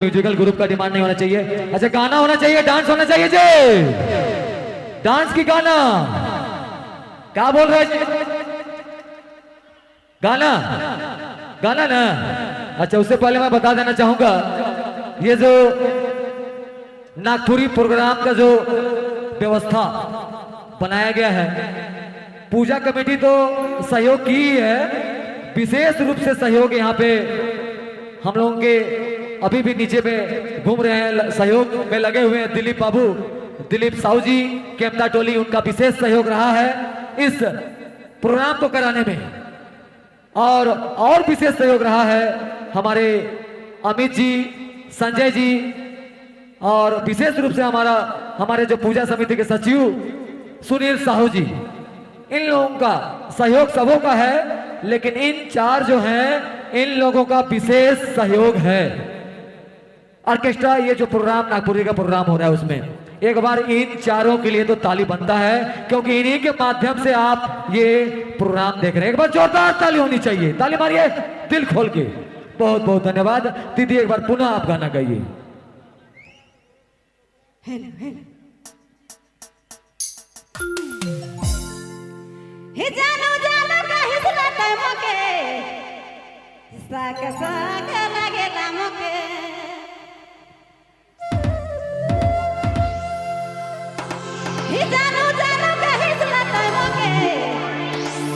Musical group का demand नहीं होना चाहिए। अच्छा गाना होना चाहिए, डांस होना चाहिए जी। डांस की गाना क्या बोल रहे जी? गाना गाना ना। अच्छा उससे पहले मैं बता देना चाहूंगा ये जो नागपुरी प्रोग्राम का जो व्यवस्था बनाया गया है, पूजा कमेटी तो सहयोग की ही है, विशेष रूप से सहयोग यहाँ पे हम लोगों के अभी भी नीचे में घूम रहे हैं, सहयोग में लगे हुए हैं दिलीप बाबू, दिलीप साहू जी, केमता टोली, उनका विशेष सहयोग रहा है इस प्रोग्राम को कराने में। और विशेष सहयोग रहा है हमारे अमित जी, संजय जी, और विशेष रूप से हमारे जो पूजा समिति के सचिव सुनील साहू जी, इन लोगों का सहयोग सबों का है, लेकिन इन चार जो हैं इन लोगों का विशेष सहयोग है। ऑर्केस्ट्रा ये जो प्रोग्राम नागपुरी का प्रोग्राम हो रहा है उसमें एक बार इन चारों के लिए तो ताली बनता है, क्योंकि इन्हीं के माध्यम से आप ये प्रोग्राम देख रहे हैं। एक बार जोरदार ताली होनी चाहिए, ताली मारिए दिल खोल के। बहुत बहुत धन्यवाद दीदी, एक बार पुनः आप गाना गाइए। जानो जानो कहि सुनाते मोके साक साक लागेला मोके जानो जानो कहि सुनाते मोके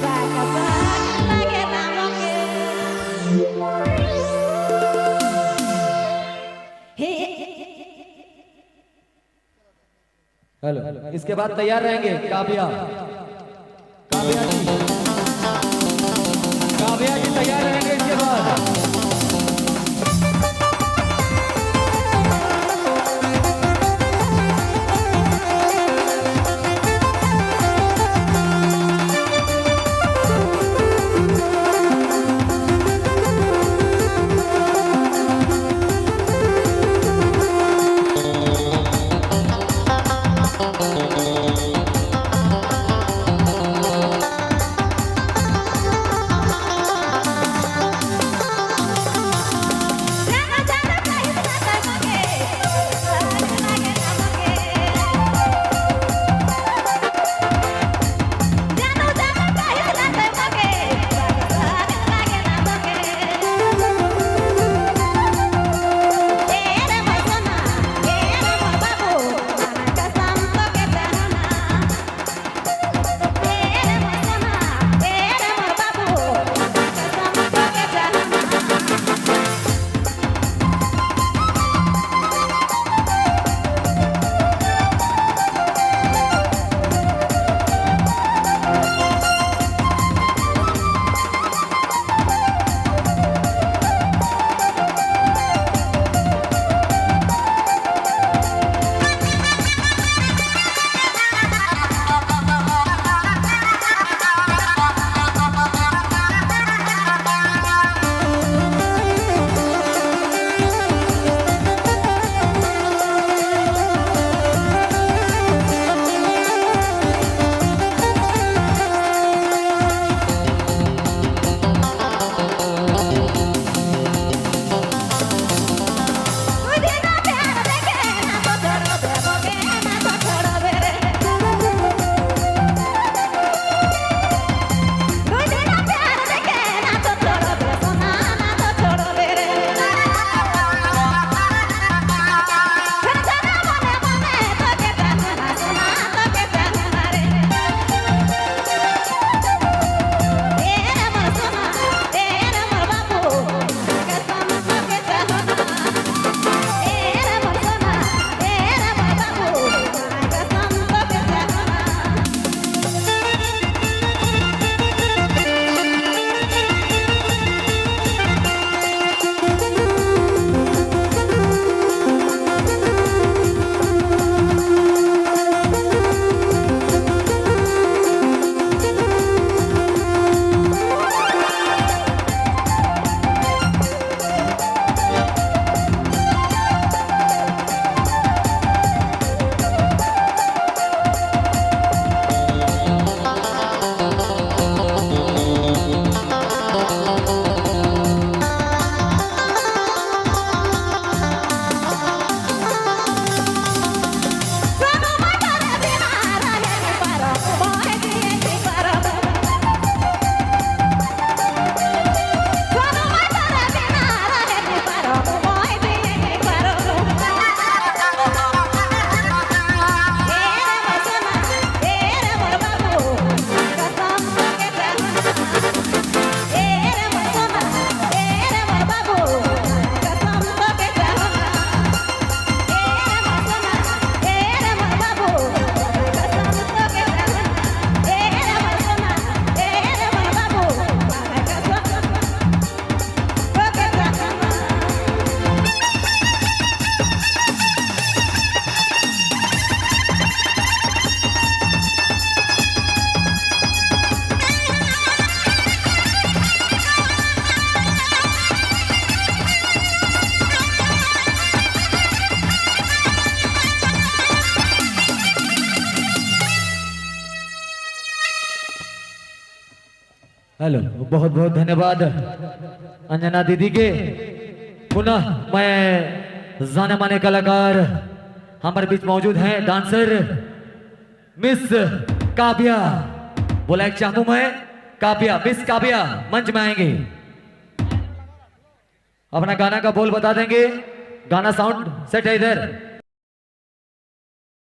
साक साक लागेला मोके। हेलो, इसके बाद तैयार रहेंगे काव्या, काव्या जी, काव्या जी तैयार रहेंगे इसके बाद। हेलो, बहुत बहुत धन्यवाद अंजना दीदी के। पुनः मैं जाने माने कलाकार हमारे बीच मौजूद हैं, डांसर मिस काव्या। बुलाना चाहूं मैं काव्या, मिस काव्या मंच में आएंगे, अपना गाना का बोल बता देंगे। गाना साउंड सेट है इधर।